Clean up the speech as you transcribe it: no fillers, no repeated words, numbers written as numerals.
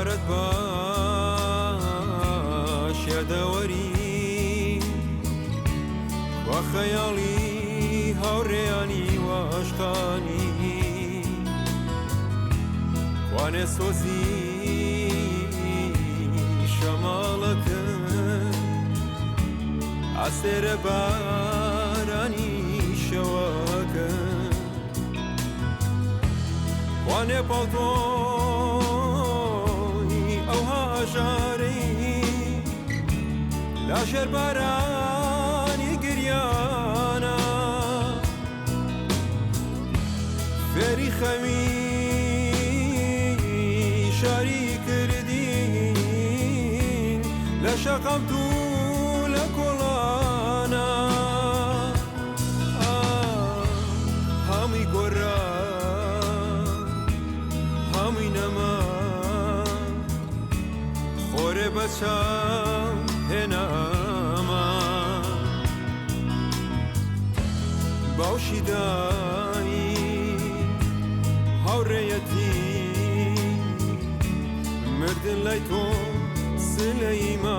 بارت باش یادەوەری وا خەیاڵی هاوڕێیانی واشقانی وانێ سۆزی شەماڵەکە ئاسێرە بارانی شەوەکە وانێ پاڵتۆی ئەو هاژارەی لاژێر بارانی گریانە فێری خەوی شاری کردین لە شەقەمت و لە کۆڵانە هەمووی گۆڕا هەمووی نەما خۆرێ بەچاو هێناما باوشی دایی هاوڕێیەتی مردن لای تۆ سلەیما